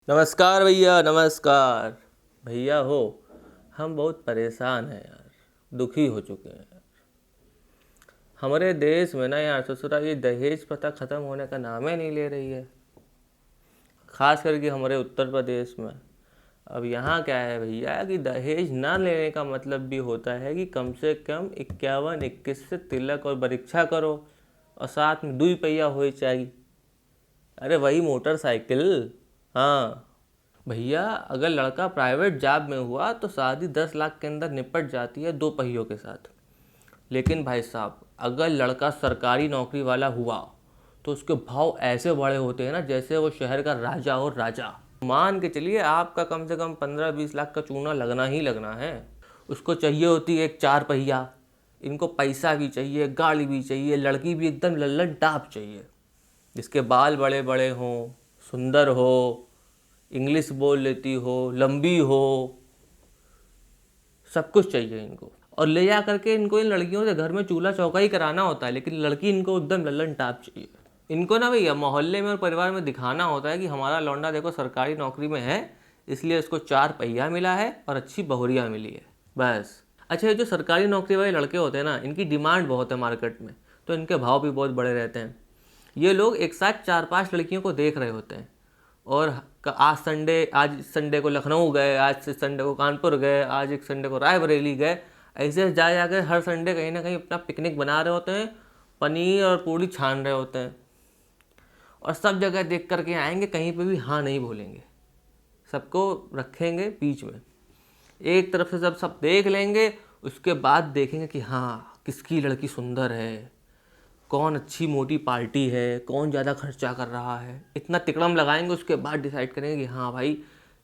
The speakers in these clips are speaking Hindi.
नमस्कार भैया, नमस्कार। भैया हो, हम बहुत परेशान हैं यार, दुखी हो चुके हैं यार। हमारे देश में ना यार ससुरा ये दहेज प्रथा ख़त्म होने का नाम ही नहीं ले रही है। खास करके हमारे उत्तर प्रदेश में। अब यहाँ क्या है भैया कि दहेज ना लेने का मतलब भी होता है कि कम से कम 51-21 से तिलक और परीक्षा करो और साथ में 2 पहिया हो चाहिए। अरे वही मोटरसाइकिल। हाँ भैया, अगर लड़का प्राइवेट जॉब में हुआ तो शादी 10 लाख के अंदर निपट जाती है 2 पहियों के साथ। लेकिन भाई साहब, अगर लड़का सरकारी नौकरी वाला हुआ तो उसके भाव ऐसे बड़े होते हैं ना जैसे वो शहर का राजा और राजा। मान के चलिए आपका कम से कम 15-20 लाख का चूना लगना ही लगना है। उसको चाहिए होती है एक 4 पहिया। इनको पैसा भी चाहिए, गाड़ी भी चाहिए, लड़की भी एकदम लल्लन टाप चाहिए, जिसके बाल बड़े बड़े हों, सुंदर हो, इंग्लिश बोल लेती हो, लंबी हो, सब कुछ चाहिए इनको। और ले जा करके इनको इन लड़कियों से घर में चूल्हा चौका ही कराना होता है, लेकिन लड़की इनको एकदम लल्लन टाप चाहिए। इनको ना भैया मोहल्ले में और परिवार में दिखाना होता है कि हमारा लौंडा देखो सरकारी नौकरी में है, इसलिए इसको 4 पहिया मिला है और अच्छी बहुरिया मिली है, बस। अच्छा, ये जो सरकारी नौकरी वाले लड़के होते हैं ना, इनकी डिमांड बहुत है मार्केट में, तो इनके भाव भी बहुत बड़े रहते हैं। ये लोग एक साथ 4-5 लड़कियों को देख रहे होते हैं और आज संडे को लखनऊ गए, आज से संडे को कानपुर गए, आज एक संडे को रायबरेली गए। ऐसे जा जाकर हर संडे कहीं ना कहीं अपना पिकनिक बना रहे होते हैं, पनीर और पूड़ी छान रहे होते हैं और सब जगह देख करके आएंगे, कहीं पे भी हाँ नहीं बोलेंगे। सबको रखेंगे बीच में, एक तरफ से सब देख लेंगे, उसके बाद देखेंगे कि हाँ किसकी लड़की सुंदर है, कौन अच्छी मोटी पार्टी है, कौन ज़्यादा खर्चा कर रहा है। इतना तिकड़म लगाएंगे, उसके बाद डिसाइड करेंगे कि हाँ भाई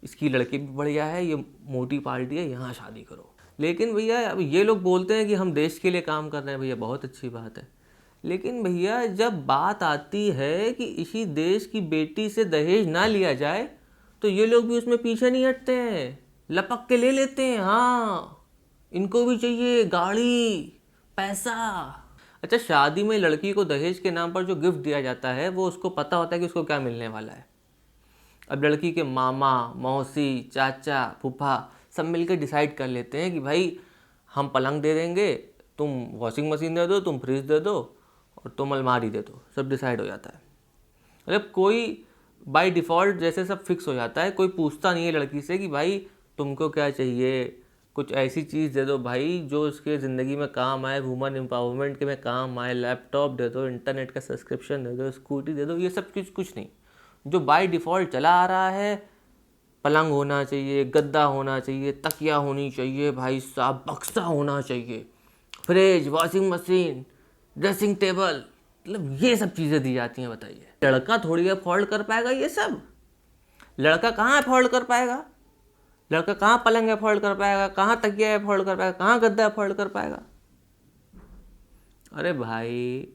इसकी लड़की भी बढ़िया है, ये मोटी पार्टी है, यहाँ शादी करो। लेकिन भैया अब ये लोग बोलते हैं कि हम देश के लिए काम कर रहे हैं, भैया बहुत अच्छी बात है। लेकिन भैया जब बात आती है कि इसी देश की बेटी से दहेज ना लिया जाए तो ये लोग भी उसमें पीछे नहीं हटते हैं, लपक के ले लेते हैं। हाँ, इनको भी चाहिए गाड़ी, पैसा। अच्छा, शादी में लड़की को दहेज के नाम पर जो गिफ्ट दिया जाता है वो उसको पता होता है कि उसको क्या मिलने वाला है। अब लड़की के मामा, मौसी, चाचा, फूफा सब मिलकर डिसाइड कर लेते हैं कि भाई हम पलंग दे देंगे, तुम वॉशिंग मशीन दे दो, तुम फ्रिज दे दो और तुम अलमारी दे दो। सब डिसाइड हो जाता है। मतलब कोई बाय डिफ़ॉल्ट जैसे सब फिक्स हो जाता है, कोई पूछता नहीं है लड़की से कि भाई तुमको क्या चाहिए, कुछ ऐसी चीज़ दे दो भाई जो उसके ज़िंदगी में काम आए, वुमेन एम्पावरमेंट के में काम आए। लैपटॉप दे दो, इंटरनेट का सब्सक्रिप्शन दे दो, स्कूटी दे दो, ये सब कुछ नहीं। जो बाय डिफ़ॉल्ट चला आ रहा है, पलंग होना चाहिए, गद्दा होना चाहिए, तकिया होनी चाहिए, भाई साहब बक्सा होना चाहिए, fridge, washing machine, dressing table, मतलब ये सब चीज़ें दी जाती हैं। बताइए, लड़का थोड़ी अफोर्ड कर पाएगा ये सब? लड़का कहाँ अफोर्ड कर पाएगा? लड़का कहाँ पलंग अफोर्ड कर पाएगा, कहाँ तकिया अफोर्ड कर पाएगा, कहाँ गद्दा अफोर्ड कर पाएगा? अरे भाई,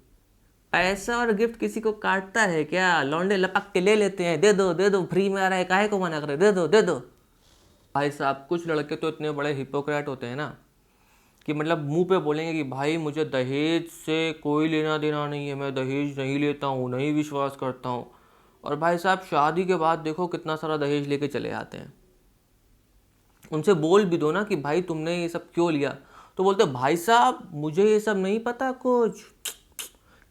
पैसा और गिफ्ट किसी को काटता है क्या? लौंडे लपक के ले लेते हैं, दे दो फ्री में आ रहा है, काहे को मना करे, दे दो। भाई साहब, कुछ लड़के तो इतने बड़े हिपोक्रेट होते हैं ना कि मतलब मुंह पे बोलेंगे कि भाई मुझे दहेज से कोई लेना देना नहीं है, मैं दहेज नहीं लेता हूँ, नहीं विश्वास करता हूँ। और भाई साहब शादी के बाद देखो कितना सारा दहेज लेके चले आते हैं। उनसे बोल भी दो ना कि भाई तुमने ये सब क्यों लिया, तो बोलते भाई साहब मुझे ये सब नहीं पता कुछ,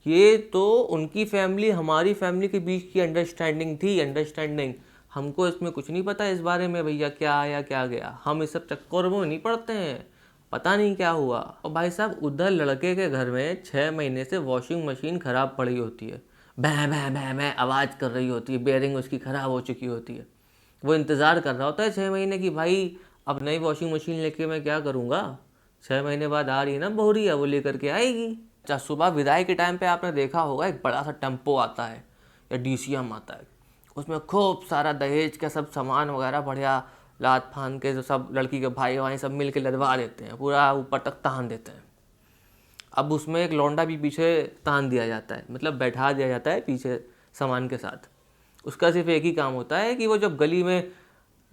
ये तो उनकी फैमिली हमारी फैमिली के बीच की अंडरस्टैंडिंग थी, अंडरस्टैंडिंग। हमको इसमें कुछ नहीं पता इस बारे में भैया, क्या आया क्या गया, हम इस सब चक्कर में नहीं पड़ते हैं, पता नहीं क्या हुआ। और भाई साहब उधर लड़के के घर में 6 महीने से वॉशिंग मशीन ख़राब पड़ी होती है, भैं भैं भैं भैं आवाज़ कर रही होती है, बेयरिंग उसकी ख़राब हो चुकी होती है। वो इंतज़ार कर रहा होता है 6 महीने की, भाई अब नई वॉशिंग मशीन लेके मैं क्या करूँगा, 6 महीने बाद आ रही है ना बहुरिया, वो लेकर के आएगी। अच्छा, सुबह विदाई के टाइम पे आपने देखा होगा एक बड़ा सा टेम्पो आता है या डीसीएम आता है, उसमें खूब सारा दहेज का सब सामान वगैरह बढ़िया लाद फान के जो सब लड़की के भाई भाई सब मिल के लदवा देते हैं, पूरा ऊपर तक तान देते हैं। अब उसमें एक लौंडा भी पीछे तान दिया जाता है, मतलब बैठा दिया जाता है पीछे सामान के साथ। उसका सिर्फ एक ही काम होता है कि वो जब गली में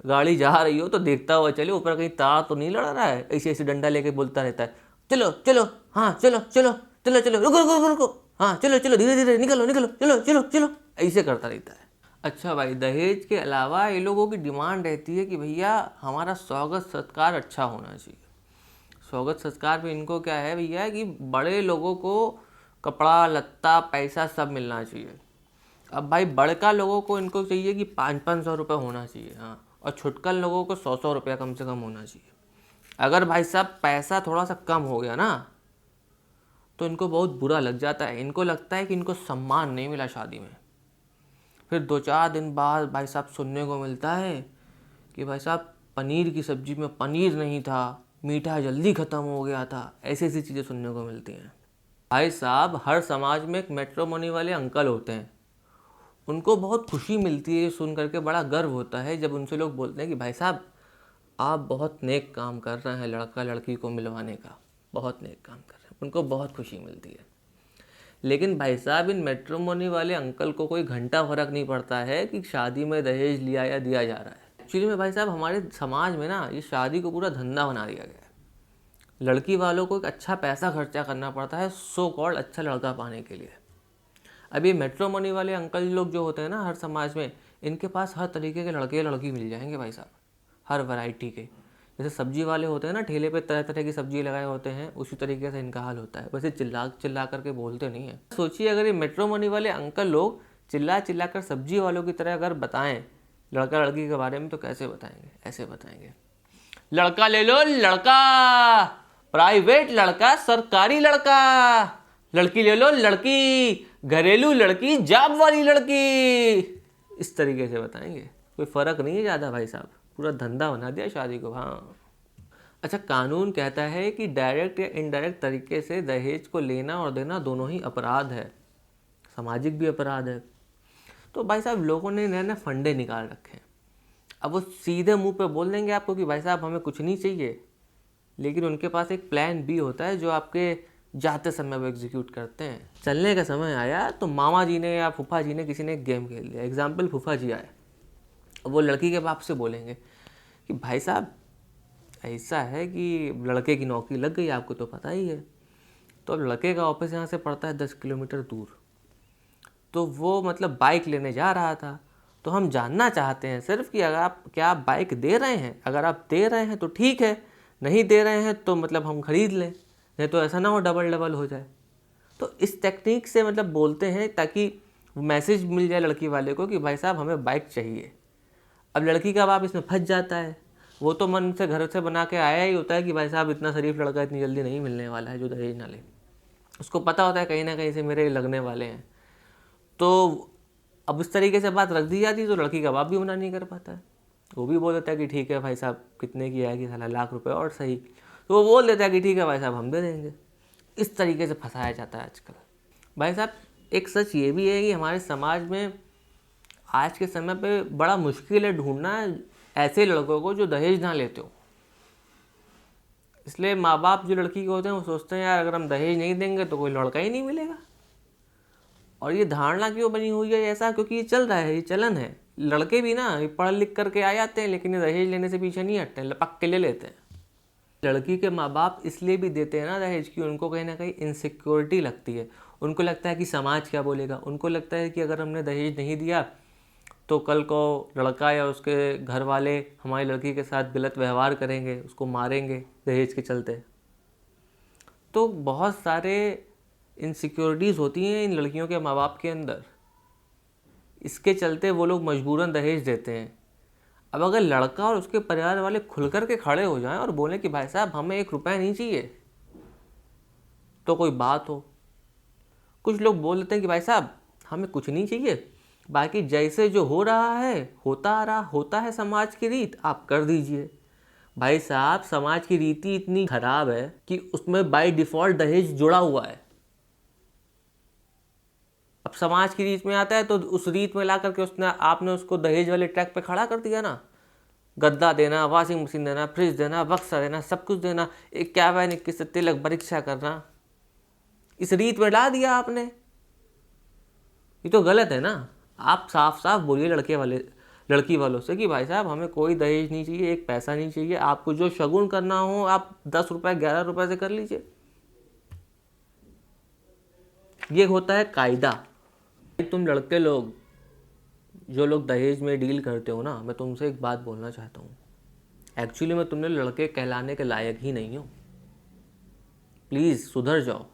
गाड़ी जा रही हो तो देखता हुआ चले, ऊपर कहीं तार तो नहीं लड़ रहा है, ऐसे ऐसे डंडा लेके बोलता रहता है, चलो चलो, हाँ चलो चलो चलो चलो, रुको रुको रुको रुको, हाँ चलो चलो, धीरे धीरे निकलो निकलो, चलो चलो चलो, ऐसे करता रहता है। अच्छा भाई, दहेज के अलावा ये लोगों की डिमांड रहती है कि भैया हमारा स्वागत सत्कार अच्छा होना चाहिए। स्वागत सत्कार में इनको क्या है भैया कि बड़े लोगों को कपड़ा लत्ता पैसा सब मिलना चाहिए। अब भाई बड़का लोगों को इनको चाहिए कि 500-500 रुपये होना चाहिए, हाँ, और छुटकन लोगों को 100-100 रुपया कम से कम होना चाहिए। अगर भाई साहब पैसा थोड़ा सा कम हो गया ना तो इनको बहुत बुरा लग जाता है। इनको लगता है कि इनको सम्मान नहीं मिला शादी में। फिर 2-4 दिन बाद भाई साहब सुनने को मिलता है कि भाई साहब पनीर की सब्जी में पनीर नहीं था, मीठा जल्दी ख़त्म हो गया था। ऐसी ऐसी चीज़ें सुनने को मिलती हैं। भाई साहब हर समाज में एक मैट्रिमोनी वाले अंकल होते हैं। उनको बहुत खुशी मिलती है, ये सुन करके बड़ा गर्व होता है जब उनसे लोग बोलते हैं कि भाई साहब आप बहुत नेक काम कर रहे हैं, लड़का लड़की को मिलवाने का बहुत नेक काम कर रहे हैं। उनको बहुत खुशी मिलती है। लेकिन भाई साहब इन मैट्रिमोनी वाले अंकल को कोई घंटा फर्क नहीं पड़ता है कि शादी में दहेज लिया या दिया जा रहा है। एक्चुअली में भाई साहब हमारे समाज में ना ये शादी को पूरा धंधा बना दिया गया है। लड़की वालों को एक अच्छा पैसा खर्चा करना पड़ता है सो कॉल्ड अच्छा लड़का पाने के लिए। अब ये मैट्रिमोनी वाले अंकल लोग जो होते हैं ना हर समाज में, इनके पास हर तरीके के लड़के लड़की मिल जाएंगे भाई साहब, हर वैरायटी के। जैसे सब्जी वाले होते हैं ना, ठेले पे तरह तरह की सब्जी लगाए होते हैं, उसी तरीके से इनका हाल होता है। वैसे चिल्ला चिल्ला करके बोलते नहीं है। सोचिए अगर ये मैट्रिमोनी वाले अंकल लोग चिल्ला चिल्ला कर सब्जी वालों की तरह अगर बताएं लड़का लड़की के बारे में तो कैसे बताएंगे? ऐसे बताएंगे, लड़का ले लो लड़का, प्राइवेट लड़का सरकारी लड़का, लड़की ले लो लड़की घरेलू लड़की जॉब वाली लड़की। इस तरीके से बताएंगे। कोई फ़र्क नहीं है ज़्यादा भाई साहब, पूरा धंधा बना दिया शादी को। हाँ, अच्छा, कानून कहता है कि डायरेक्ट या इनडायरेक्ट तरीके से दहेज को लेना और देना दोनों ही अपराध है, सामाजिक भी अपराध है। तो भाई साहब लोगों ने नए नए फंडे निकाल रखे हैं। अब वो सीधे मुंह पे बोल देंगे आपको कि भाई साहब हमें कुछ नहीं चाहिए, लेकिन उनके पास एक प्लान बी होता है जो आपके जाते समय वो एग्जीक्यूट करते हैं। चलने का समय आया तो मामा जी ने या फूफा जी ने किसी ने एक गेम खेल लिया। एग्जाम्पल, फूफा जी आए, अब वो लड़की के बाप से बोलेंगे कि भाई साहब ऐसा है कि लड़के की नौकरी लग गई, आपको तो पता ही है। तो अब लड़के का ऑफिस यहाँ से पड़ता है 10 किलोमीटर दूर, तो वो मतलब बाइक लेने जा रहा था। तो हम जानना चाहते हैं सिर्फ कि अगर आप क्या आप बाइक दे रहे हैं? अगर आप दे रहे हैं तो ठीक है, नहीं दे रहे हैं तो मतलब हम खरीद लें, नहीं तो ऐसा ना हो डबल डबल हो जाए। तो इस टेक्निक से मतलब बोलते हैं ताकि मैसेज मिल जाए लड़की वाले को कि भाई साहब हमें बाइक चाहिए। अब लड़की का बाप इसमें फंस जाता है। वो तो मन से घर से बना के आया ही होता है कि भाई साहब इतना शरीफ लड़का इतनी जल्दी नहीं मिलने वाला है जो दहेज ना ले। उसको पता होता है कहीं ना कहीं से मेरे लगने वाले हैं। तो अब इस तरीके से बात रख दी जाती है तो लड़की का बाप भी मना नहीं कर पाता है। वो भी बोल देता है कि ठीक है भाई साहब, कितने की आएगी, साला ₹1,00,000 और सही। तो वो बोल देता है कि ठीक है भाई साहब हम दे देंगे। इस तरीके से फंसाया जाता है आजकल। भाई साहब एक सच ये भी है कि हमारे समाज में आज के समय पे बड़ा मुश्किल है ढूंढना ऐसे लड़कों को जो दहेज ना लेते हो। इसलिए माँ बाप जो लड़की के होते हैं वो सोचते हैं यार अगर हम दहेज नहीं देंगे तो कोई लड़का ही नहीं मिलेगा। और ये धारणा क्यों बनी हुई है ऐसा? क्योंकि ये चल रहा है, ये चलन है। लड़के भी ना ये पढ़ लिख करके आ जाते हैं लेकिन ये दहेज लेने से पीछे नहीं हटते, लपक के ले लेते हैं। लड़की के माँ बाप इसलिए भी देते हैं ना दहेज की, उनको कहीं ना कहीं इनसिक्योरिटी लगती है। उनको लगता है कि समाज क्या बोलेगा। उनको लगता है कि अगर हमने दहेज नहीं दिया तो कल को लड़का या उसके घर वाले हमारी लड़की के साथ गलत व्यवहार करेंगे, उसको मारेंगे दहेज के चलते। तो बहुत सारे इनसिक्योरिटीज़ होती हैं इन लड़कियों के माँ बाप के अंदर। इसके चलते वो लोग मजबूरन दहेज देते हैं। अब अगर लड़का और उसके परिवार वाले खुल कर के खड़े हो जाएं और बोलें कि भाई साहब हमें ₹1 नहीं चाहिए, तो कोई बात हो। कुछ लोग बोल देते हैं कि भाई साहब हमें कुछ नहीं चाहिए, बाकी जैसे जो हो रहा है होता है समाज की रीत, आप कर दीजिए। भाई साहब समाज की रीति इतनी खराब है कि उसमें बाय डिफ़ॉल्ट दहेज जुड़ा हुआ है। अब समाज की रीत में आता है तो उस रीत में ला करके आपने उसको दहेज वाले ट्रैक पे खड़ा कर दिया ना। गद्दा देना, वॉशिंग मशीन देना, फ्रिज देना, बक्सा देना, सब कुछ देना, 51-21 से तिलक परीक्षा करना, इस रीत में ला दिया आपने। ये तो गलत है ना। आप साफ साफ बोलिए लड़की वालों से कि भाई साहब हमें कोई दहेज नहीं चाहिए, एक पैसा नहीं चाहिए। आपको जो शगुन करना हो आप ₹10 ₹11 से कर लीजिए। ये होता है कायदा। तुम लड़के लोग जो लोग दहेज में डील करते हो ना, मैं तुमसे एक बात बोलना चाहता हूँ। एक्चुअली मैं तुमने लड़के कहलाने के लायक ही नहीं हूँ। प्लीज़ सुधर जाओ।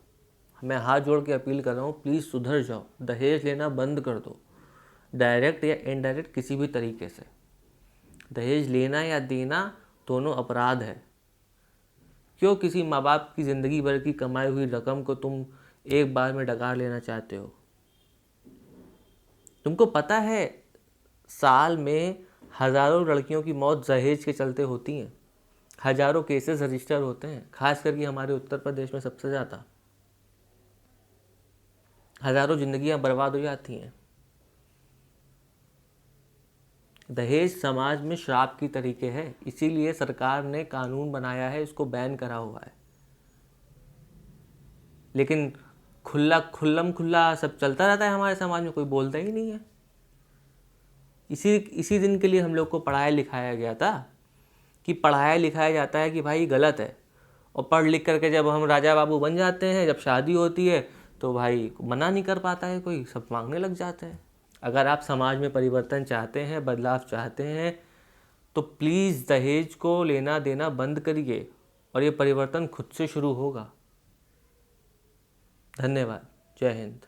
मैं हाथ जोड़ के अपील कर रहा हूँ, प्लीज़ सुधर जाओ। दहेज लेना बंद कर दो, डायरेक्ट या इनडायरेक्ट किसी भी तरीके से। दहेज लेना या देना दोनों अपराध है। क्यों किसी माँ बाप की ज़िंदगी भर की कमाई हुई रकम को तुम एक बार में डकार लेना चाहते हो? तुमको पता है साल में हज़ारों लड़कियों की मौत दहेज के चलते होती हैं। हज़ारों केसेस रजिस्टर होते हैं, खास करके हमारे उत्तर प्रदेश में सबसे ज़्यादा। हज़ारों जिंदगियां बर्बाद हो जाती हैं। दहेज समाज में श्राप की तरीके है, इसीलिए सरकार ने कानून बनाया है, इसको बैन करा हुआ है। लेकिन खुल्ला सब चलता रहता है हमारे समाज में, कोई बोलता ही नहीं है। इसी दिन के लिए हम लोग को पढ़ाया लिखाया गया था कि पढ़ाया लिखाया जाता है कि भाई गलत है, और पढ़ लिख करके जब हम राजा बाबू बन जाते हैं, जब शादी होती है तो भाई मना नहीं कर पाता है कोई, सब मांगने लग जाते हैं। अगर आप समाज में परिवर्तन चाहते हैं, बदलाव चाहते हैं, तो प्लीज़ दहेज को लेना देना बंद करिए, और ये परिवर्तन खुद से शुरू होगा। धन्यवाद। जय हिंद।